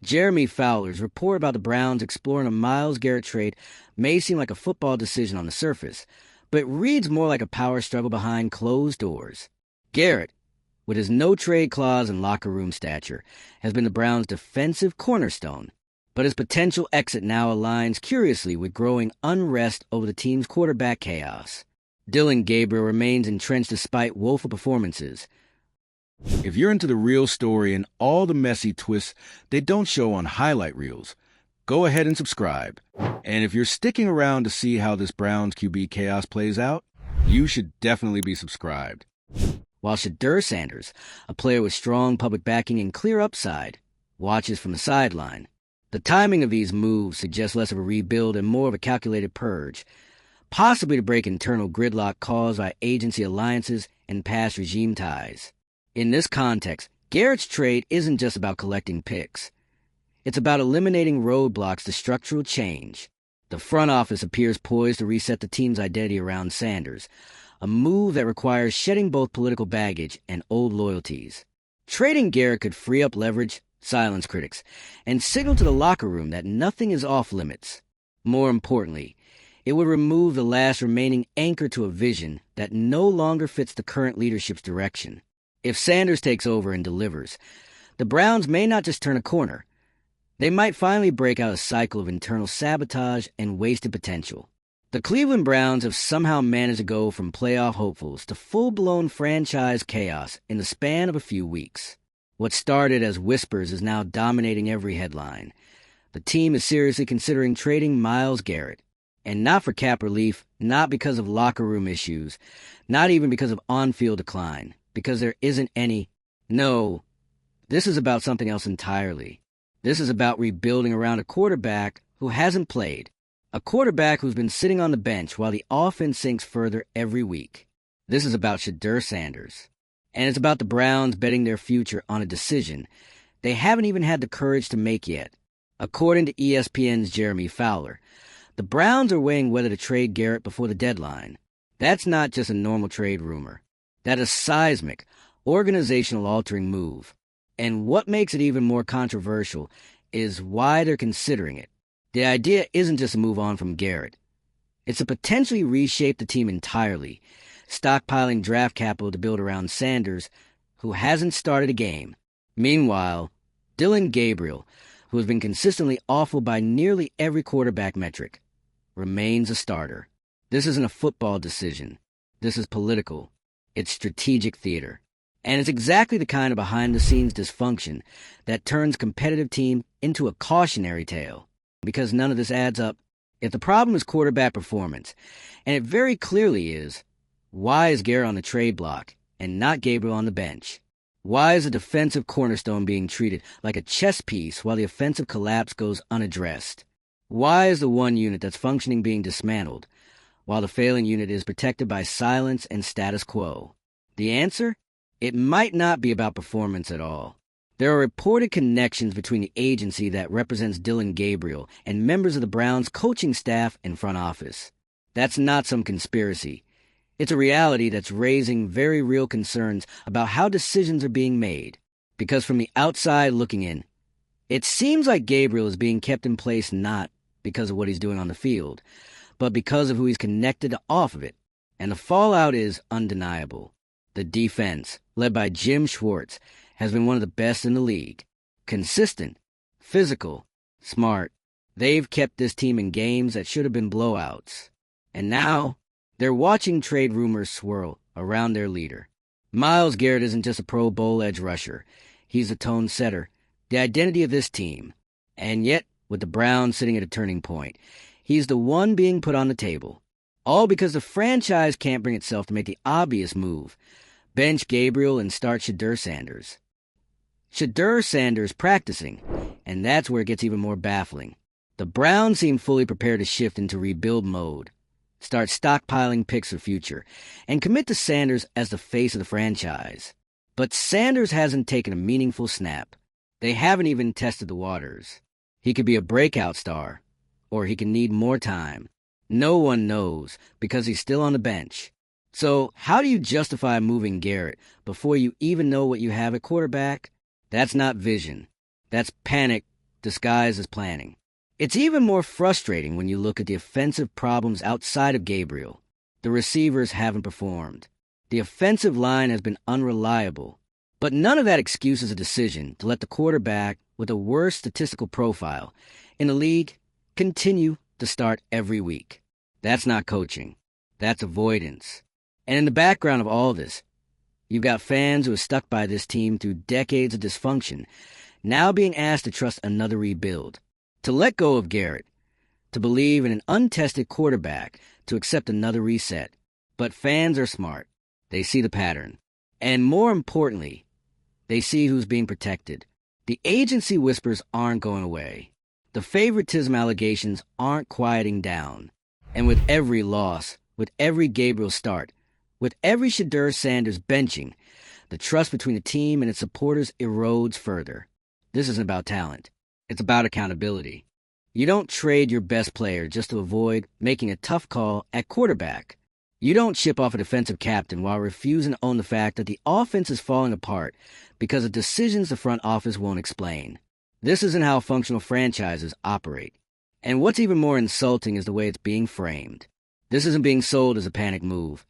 Jeremy Fowler's report about the Browns exploring a Myles Garrett trade may seem like a football decision on the surface, but it reads more like a power struggle behind closed doors. Garrett, with his no-trade clause and locker room stature, has been the Browns' defensive cornerstone, but his potential exit now aligns curiously with growing unrest over the team's quarterback chaos. Dillon Gabriel remains entrenched despite woeful performances. If you're into the real story and all the messy twists they don't show on highlight reels, go ahead and subscribe. And if you're sticking around to see how this Browns QB chaos plays out, you should definitely be subscribed. While Shedeur Sanders, a player with strong public backing and clear upside, watches from the sideline. The timing of these moves suggests less of a rebuild and more of a calculated purge, possibly to break internal gridlock caused by agency alliances and past regime ties. In this context, Garrett's trade isn't just about collecting picks. It's about eliminating roadblocks to structural change. The front office appears poised to reset the team's identity around Sanders, a move that requires shedding both political baggage and old loyalties. Trading Garrett could free up leverage, silence critics, and signal to the locker room that nothing is off limits. More importantly, it would remove the last remaining anchor to a vision that no longer fits the current leadership's direction. If Sanders takes over and delivers, the Browns may not just turn a corner. They might finally break out a cycle of internal sabotage and wasted potential. The Cleveland Browns have somehow managed to go from playoff hopefuls to full-blown franchise chaos in the span of a few weeks. What started as whispers is now dominating every headline. The team is seriously considering trading Myles Garrett. And not for cap relief, not because of locker room issues, not even because of on-field decline, because there isn't any. No, this is about something else entirely. This is about rebuilding around a quarterback who hasn't played, a quarterback who's been sitting on the bench while the offense sinks further every week. This is about Shedeur Sanders. And it's about the Browns betting their future on a decision they haven't even had the courage to make yet. According to ESPN's Jeremy Fowler, the Browns are weighing whether to trade Garrett before the deadline. That's not just a normal trade rumor. That is a seismic, organizational-altering move. And what makes it even more controversial is why they're considering it. The idea isn't just to move on from Garrett. It's to potentially reshape the team entirely, stockpiling draft capital to build around Sanders, who hasn't started a game. Meanwhile, Dillon Gabriel, who has been consistently awful by nearly every quarterback metric, remains a starter. This isn't a football decision. This is political. It's strategic theater. And it's exactly the kind of behind-the-scenes dysfunction that turns competitive team into a cautionary tale. Because none of this adds up. If the problem is quarterback performance, and it very clearly is, why is Garrett on the trade block and not Gabriel on the bench? Why is the defensive cornerstone being treated like a chess piece while the offensive collapse goes unaddressed? Why is the one unit that's functioning being dismantled, while the failing unit is protected by silence and status quo? The answer? It might not be about performance at all. There are reported connections between the agency that represents Dillon Gabriel and members of the Browns' coaching staff and front office. That's not some conspiracy. It's a reality that's raising very real concerns about how decisions are being made. Because from the outside looking in, it seems like Gabriel is being kept in place not because of what he's doing on the field, but because of who he's connected to off of it. And the fallout is undeniable. The defense, led by Jim Schwartz, has been one of the best in the league. Consistent, physical, smart. They've kept this team in games that should have been blowouts. And now, they're watching trade rumors swirl around their leader. Myles Garrett isn't just a Pro Bowl edge rusher. He's the tone setter, the identity of this team. And yet, with the Browns sitting at a turning point, he's the one being put on the table. All because the franchise can't bring itself to make the obvious move. Bench Gabriel and start Shedeur Sanders. Shedeur Sanders practicing, and that's where it gets even more baffling. The Browns seem fully prepared to shift into rebuild mode, start stockpiling picks for future, and commit to Sanders as the face of the franchise. But Sanders hasn't taken a meaningful snap. They haven't even tested the waters. He could be a breakout star, or he can need more time. No one knows, because he's still on the bench. So how do you justify moving Garrett before you even know what you have at quarterback? That's not vision. That's panic disguised as planning. It's even more frustrating when you look at the offensive problems outside of Gabriel. The receivers haven't performed. The offensive line has been unreliable. But none of that excuses a decision to let the quarterback with the worst statistical profile in the league continue to start every week. That's not coaching. That's avoidance. And in the background of all this, you've got fans who are stuck by this team through decades of dysfunction, now being asked to trust another rebuild, to let go of Garrett, to believe in an untested quarterback, to accept another reset. But fans are smart. They see the pattern. And more importantly, they see who's being protected. The agency whispers aren't going away. The favoritism allegations aren't quieting down. And with every loss, with every Gabriel start, with every Shedeur Sanders benching, the trust between the team and its supporters erodes further. This isn't about talent. It's about accountability. You don't trade your best player just to avoid making a tough call at quarterback. You don't ship off a defensive captain while refusing to own the fact that the offense is falling apart because of decisions the front office won't explain. This isn't how functional franchises operate. And what's even more insulting is the way it's being framed. This isn't being sold as a panic move.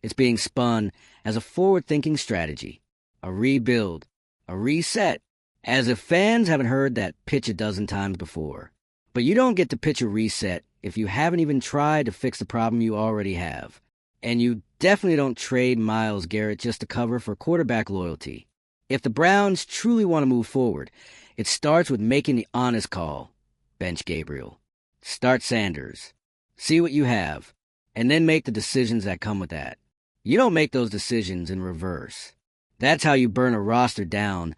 It's being spun as a forward-thinking strategy, a rebuild, a reset, as if fans haven't heard that pitch a dozen times before. But you don't get to pitch a reset if you haven't even tried to fix the problem you already have. And you definitely don't trade Myles Garrett just to cover for quarterback loyalty. If the Browns truly want to move forward, it starts with making the honest call. Bench Gabriel. Start Sanders. See what you have, and then make the decisions that come with that. You don't make those decisions in reverse. That's how you burn a roster down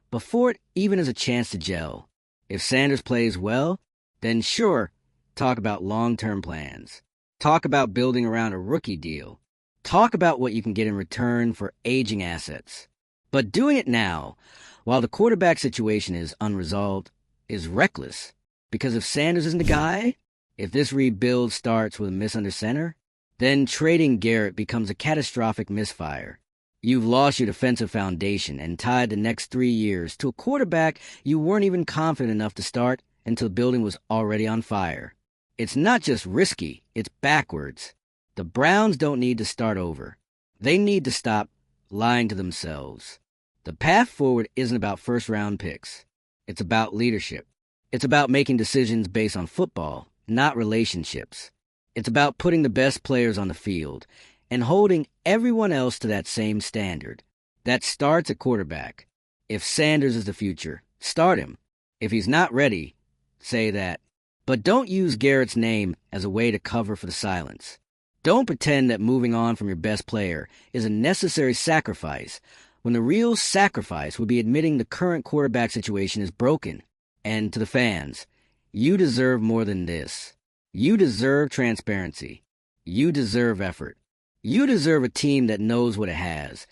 before it even has a chance to gel. If Sanders plays well, then sure, talk about long-term plans. Talk about building around a rookie deal. Talk about what you can get in return for aging assets. But doing it now, while the quarterback situation is unresolved, is reckless. Because if Sanders isn't the guy, if this rebuild starts with a miss under center, then trading Garrett becomes a catastrophic misfire. You've lost your defensive foundation and tied the next 3 years to a quarterback you weren't even confident enough to start until the building was already on fire. It's not just risky, it's backwards. The Browns don't need to start over. They need to stop lying to themselves. The path forward isn't about first-round picks. It's about leadership. It's about making decisions based on football, not relationships. It's about putting the best players on the field and holding everyone else to that same standard. That starts at quarterback. If Sanders is the future, start him. If he's not ready, say that. But don't use Garrett's name as a way to cover for the silence. Don't pretend that moving on from your best player is a necessary sacrifice when the real sacrifice would be admitting the current quarterback situation is broken. And to the fans, you deserve more than this. You deserve transparency. You deserve effort. You deserve a team that knows what it has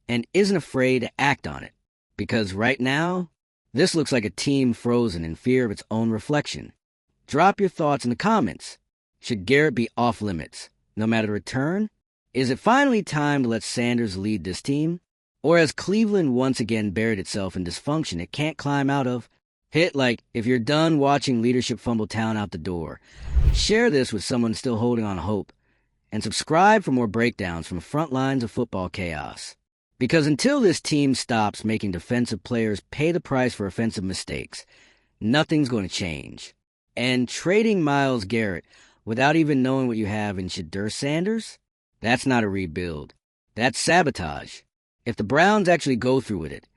and isn't afraid to act on it. Because right now, this looks like a team frozen in fear of its own reflection. Drop your thoughts in the comments. Should Garrett be off limits, no matter the return? Is it finally time to let Sanders lead this team? Or has Cleveland once again buried itself in dysfunction it can't climb out of? Hit like if you're done watching leadership fumble town out the door. Share this with someone still holding on hope. And subscribe for more breakdowns from front lines of football chaos. Because until this team stops making defensive players pay the price for offensive mistakes, nothing's going to change. And trading Myles Garrett without even knowing what you have in Shedeur Sanders? That's not a rebuild. That's sabotage. If the Browns actually go through with it,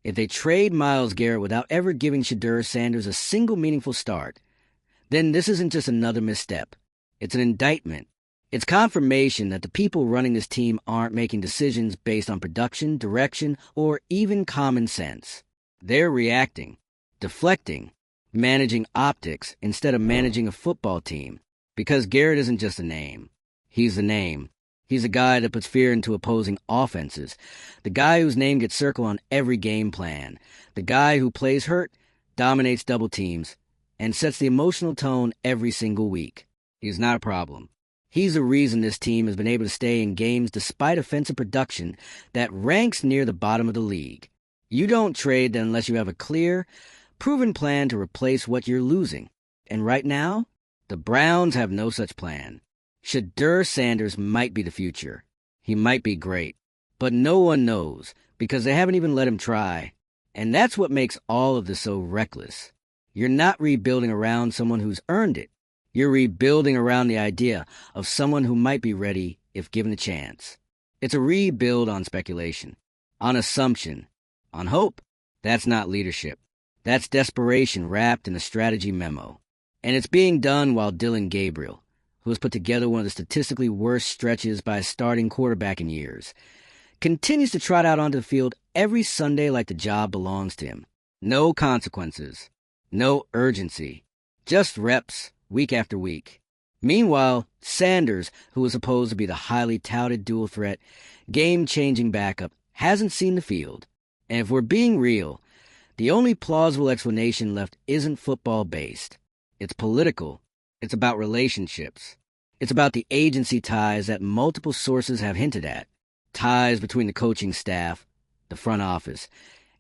if they trade Myles Garrett without ever giving Shedeur Sanders a single meaningful start, then this isn't just another misstep. It's an indictment. It's confirmation that the people running this team aren't making decisions based on production, direction, or even common sense. They're reacting, deflecting, managing optics instead of managing a football team. Because Garrett isn't just a name. He's the name. He's a guy that puts fear into opposing offenses. The guy whose name gets circled on every game plan. The guy who plays hurt, dominates double teams, and sets the emotional tone every single week. He's not a problem. He's the reason this team has been able to stay in games despite offensive production that ranks near the bottom of the league. You don't trade that unless you have a clear proven plan to replace what you're losing. And right now, the Browns have no such plan. Shedeur Sanders might be the future. He might be great. But no one knows, because they haven't even let him try. And that's what makes all of this so reckless. You're not rebuilding around someone who's earned it. You're rebuilding around the idea of someone who might be ready if given a chance. It's a rebuild on speculation, on assumption, on hope. That's not leadership. That's desperation wrapped in a strategy memo. And it's being done while Dillon Gabriel, who has put together one of the statistically worst stretches by a starting quarterback in years, continues to trot out onto the field every Sunday like the job belongs to him. No consequences. No urgency. Just reps, week after week. Meanwhile, Sanders, who was supposed to be the highly touted dual threat, game-changing backup, hasn't seen the field. And if we're being real, the only plausible explanation left isn't football-based. It's political. It's about relationships. It's about the agency ties that multiple sources have hinted at. Ties between the coaching staff, the front office,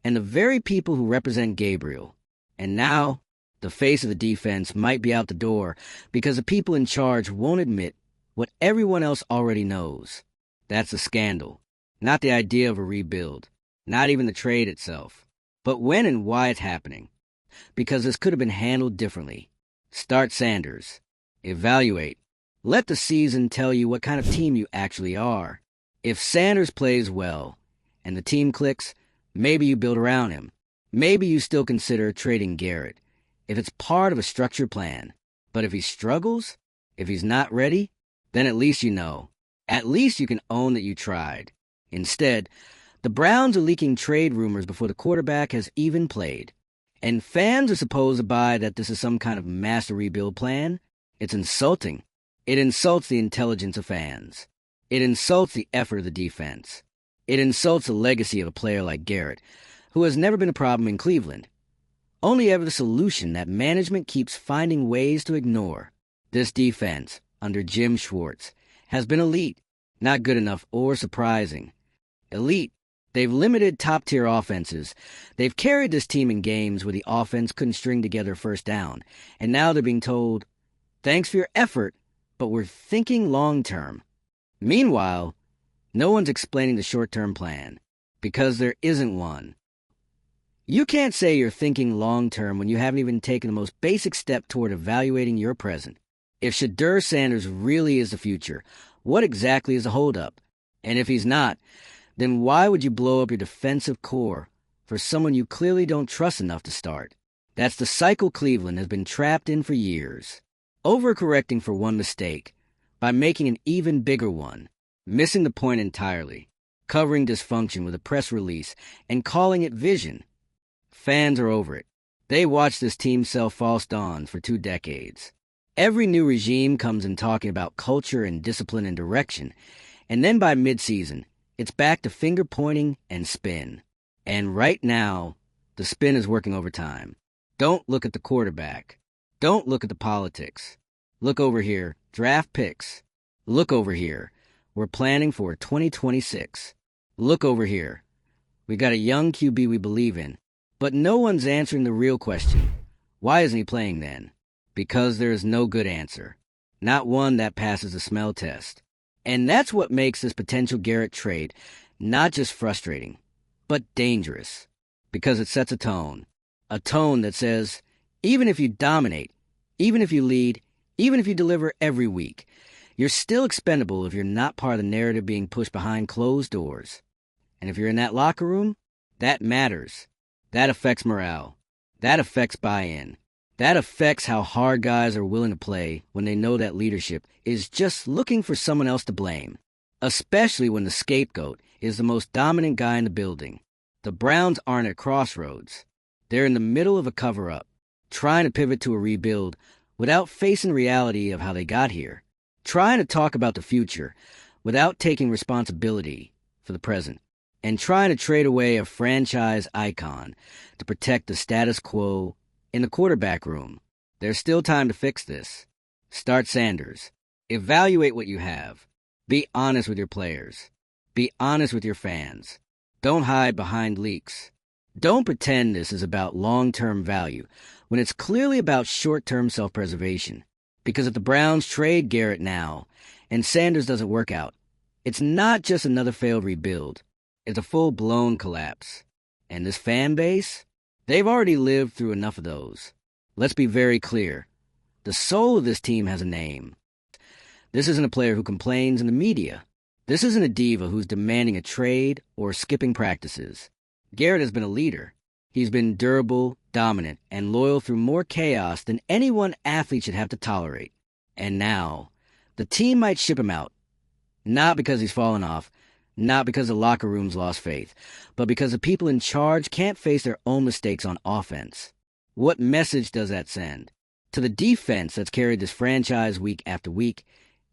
and the very people who represent Gabriel. And now, the face of the defense might be out the door because the people in charge won't admit what everyone else already knows. That's a scandal. Not the idea of a rebuild. Not even the trade itself. But when and why it's happening. Because this could have been handled differently. Start Sanders. Evaluate. Let the season tell you what kind of team you actually are. If Sanders plays well and the team clicks, maybe you build around him. Maybe you still consider trading Garrett if it's part of a structured plan. But if he struggles, if he's not ready, then at least you know. At least you can own that you tried. Instead, the Browns are leaking trade rumors before the quarterback has even played. And fans are supposed to buy that this is some kind of master rebuild plan. It's insulting. It insults the intelligence of fans. It insults the effort of the defense. It insults the legacy of a player like Garrett, who has never been a problem in Cleveland. Only ever the solution that management keeps finding ways to ignore. This defense, under Jim Schwartz, has been elite, not good enough or surprising. Elite. They've limited top-tier offenses. They've carried this team in games where the offense couldn't string together a first down, and now they're being told, thanks for your effort, but we're thinking long-term. Meanwhile, no one's explaining the short-term plan, because there isn't one. You can't say you're thinking long-term when you haven't even taken the most basic step toward evaluating your present. If Shedeur Sanders really is the future, what exactly is the holdup? And if he's not, then why would you blow up your defensive core for someone you clearly don't trust enough to start? That's the cycle Cleveland has been trapped in for years. Overcorrecting for one mistake by making an even bigger one, missing the point entirely, covering dysfunction with a press release and calling it vision. Fans are over it. They watched this team sell false dawns for 2 decades. Every new regime comes in talking about culture and discipline and direction, and then by midseason, it's back to finger-pointing and spin. And right now, the spin is working overtime. Don't look at the quarterback. Don't look at the politics. Look over here, draft picks. Look over here, we're planning for 2026. Look over here, we got a young QB we believe in. But no one's answering the real question. Why isn't he playing then? Because there is no good answer. Not one that passes the smell test. And that's what makes this potential Garrett trade not just frustrating, but dangerous. Because it sets a tone. A tone that says, even if you dominate, even if you lead, even if you deliver every week, you're still expendable if you're not part of the narrative being pushed behind closed doors. And if you're in that locker room, that matters. That affects morale. That affects buy-in. That affects how hard guys are willing to play when they know that leadership is just looking for someone else to blame, especially when the scapegoat is the most dominant guy in the building. The Browns aren't at crossroads. They're in the middle of a cover-up, trying to pivot to a rebuild without facing reality of how they got here, trying to talk about the future without taking responsibility for the present, and trying to trade away a franchise icon to protect the status quo in the quarterback room. There's still time to fix this. Start Sanders. Evaluate what you have. Be honest with your players. Be honest with your fans. Don't hide behind leaks. Don't pretend this is about long-term value when it's clearly about short-term self-preservation. Because if the Browns trade Garrett now and Sanders doesn't work out, it's not just another failed rebuild. It's a full-blown collapse. And this fan base? They've already lived through enough of those. Let's be very clear. The soul of this team has a name. This isn't a player who complains in the media. This isn't a diva who's demanding a trade or skipping practices. Garrett has been a leader. He's been durable, dominant, and loyal through more chaos than any one athlete should have to tolerate. And now, the team might ship him out. Not because he's fallen off, not because the locker room's lost faith, but because the people in charge can't face their own mistakes on offense. What message does that send? To the defense that's carried this franchise week after week,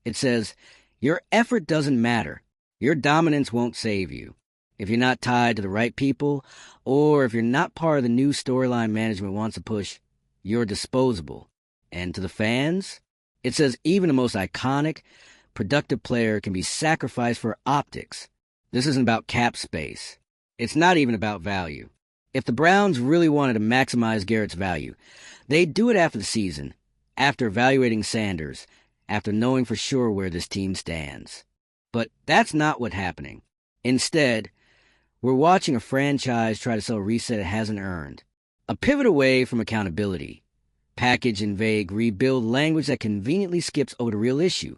it says, your effort doesn't matter. Your dominance won't save you. If you're not tied to the right people, or if you're not part of the new storyline management wants to push, you're disposable. And to the fans, it says even the most iconic, productive player can be sacrificed for optics. This isn't about cap space. It's not even about value. If the Browns really wanted to maximize Garrett's value, they'd do it after the season, after evaluating Sanders, after knowing for sure where this team stands. But that's not what's happening. Instead, we're watching a franchise try to sell a reset it hasn't earned. A pivot away from accountability. Package in vague rebuild language that conveniently skips over the real issue.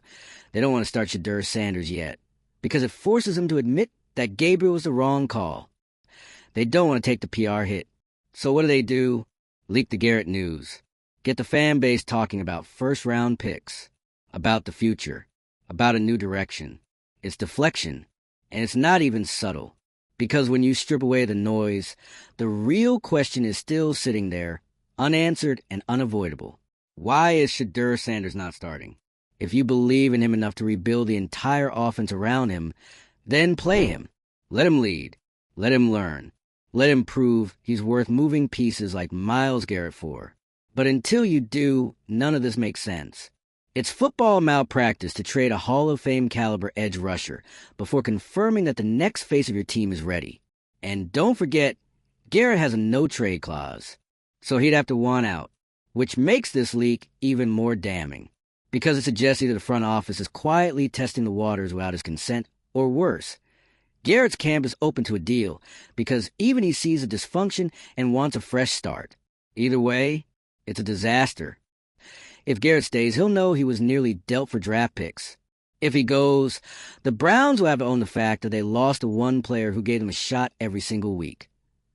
They don't want to start Shedeur Sanders yet, because it forces them to admit that Gabriel was the wrong call. They don't want to take the PR hit. So what do? Leak the Garrett news. Get the fan base talking about first-round picks, about the future, about a new direction. It's deflection, and it's not even subtle. Because when you strip away the noise, the real question is still sitting there, unanswered and unavoidable. Why is Shedeur Sanders not starting? If you believe in him enough to rebuild the entire offense around him, then play him. Let him lead. Let him learn. Let him prove he's worth moving pieces like Myles Garrett for. But until you do, none of this makes sense. It's football malpractice to trade a Hall of Fame caliber edge rusher before confirming that the next face of your team is ready. And don't forget, Garrett has a no-trade clause, so he'd have to want out, which makes this leak even more damning, because it suggests either the front office is quietly testing the waters without his consent, or worse, Garrett's camp is open to a deal because even he sees a dysfunction and wants a fresh start. Either way, it's a disaster. If Garrett stays, he'll know he was nearly dealt for draft picks. If he goes, the Browns will have to own the fact that they lost to one player who gave them a shot every single week.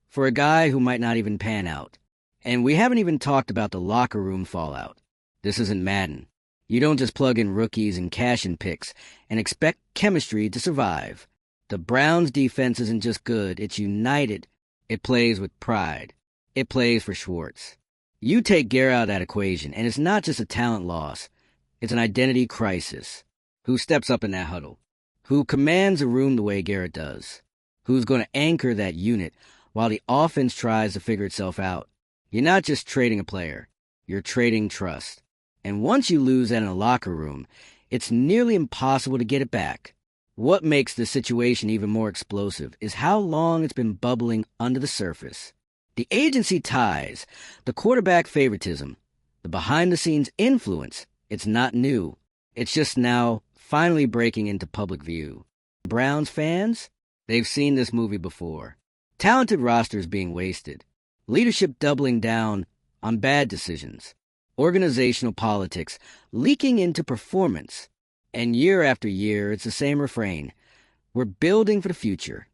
For a guy who might not even pan out. And we haven't even talked about the locker room fallout. This isn't Madden. You don't just plug in rookies and cash in picks and expect chemistry to survive. The Browns' defense isn't just good, it's united. It plays with pride. It plays for Schwartz. You take Garrett out of that equation, and it's not just a talent loss. It's an identity crisis. Who steps up in that huddle? Who commands a room the way Garrett does? Who's going to anchor that unit while the offense tries to figure itself out? You're not just trading a player. You're trading trust. And once you lose that in a locker room, it's nearly impossible to get it back. What makes this situation even more explosive is how long it's been bubbling under the surface. The agency ties, the quarterback favoritism, the behind-the-scenes influence, it's not new. It's just now finally breaking into public view. Browns fans, they've seen this movie before. Talented rosters being wasted. Leadership doubling down on bad decisions. Organizational politics leaking into performance. And year after year, it's the same refrain. We're building for the future.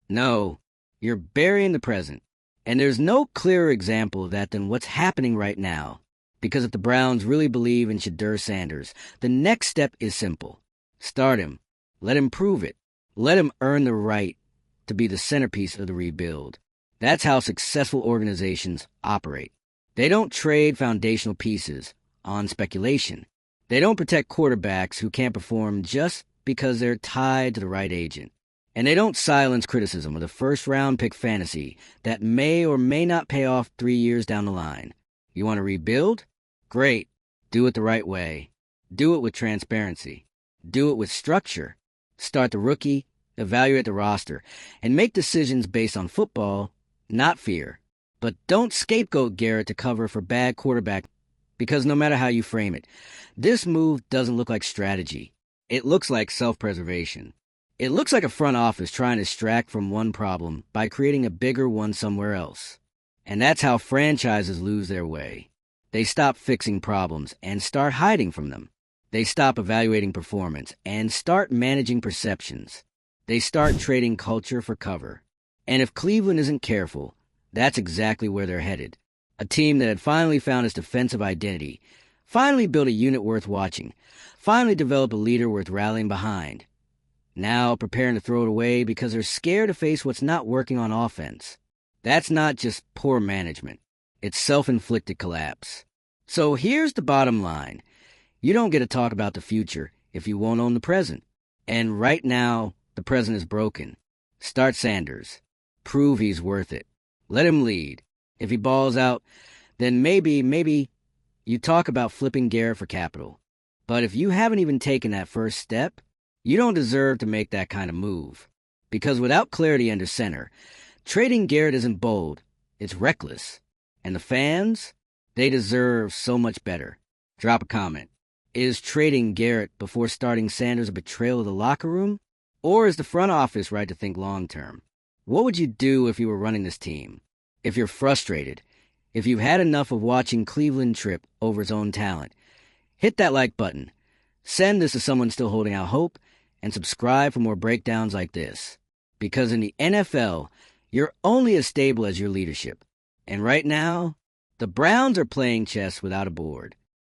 No, you're burying the present. And there's no clearer example of that than what's happening right now. Because if the Browns really believe in Shedeur Sanders, the next step is simple. Start him. Let him prove it. Let him earn the right to be the centerpiece of the rebuild. That's how successful organizations operate. They don't trade foundational pieces on speculation. They don't protect quarterbacks who can't perform just because they're tied to the right agent. And they don't silence criticism with a first-round pick fantasy that may or may not pay off 3 years down the line. You want to rebuild? Great. Do it the right way. Do it with transparency. Do it with structure. Start the rookie, evaluate the roster, and make decisions based on football, not fear. But don't scapegoat Garrett to cover for bad quarterback, because no matter how you frame it, this move doesn't look like strategy. It looks like self-preservation. It looks like a front office trying to extract from one problem by creating a bigger one somewhere else. And that's how franchises lose their way. They stop fixing problems and start hiding from them. They stop evaluating performance and start managing perceptions. They start trading culture for cover. And if Cleveland isn't careful, that's exactly where they're headed. A team that had finally found its defensive identity, finally built a unit worth watching, finally developed a leader worth rallying behind. Now preparing to throw it away because they're scared to face what's not working on offense. That's not just poor management. It's self-inflicted collapse. So here's the bottom line. You don't get to talk about the future if you won't own the present. And right now, the present is broken. Start Sanders. Prove he's worth it. Let him lead. If he balls out, then maybe you talk about flipping Garrett for capital. But if you haven't even taken that first step, you don't deserve to make that kind of move. Because without clarity under center, trading Garrett isn't bold, it's reckless. And the fans, they deserve so much better. Drop a comment. Is trading Garrett before starting Sanders a betrayal of the locker room? Or is the front office right to think long-term? What would you do if you were running this team? If you're frustrated, if you've had enough of watching Cleveland trip over its own talent, hit that like button. Send this to someone still holding out hope, and subscribe for more breakdowns like this. Because in the NFL, you're only as stable as your leadership. And right now, the Browns are playing chess without a board.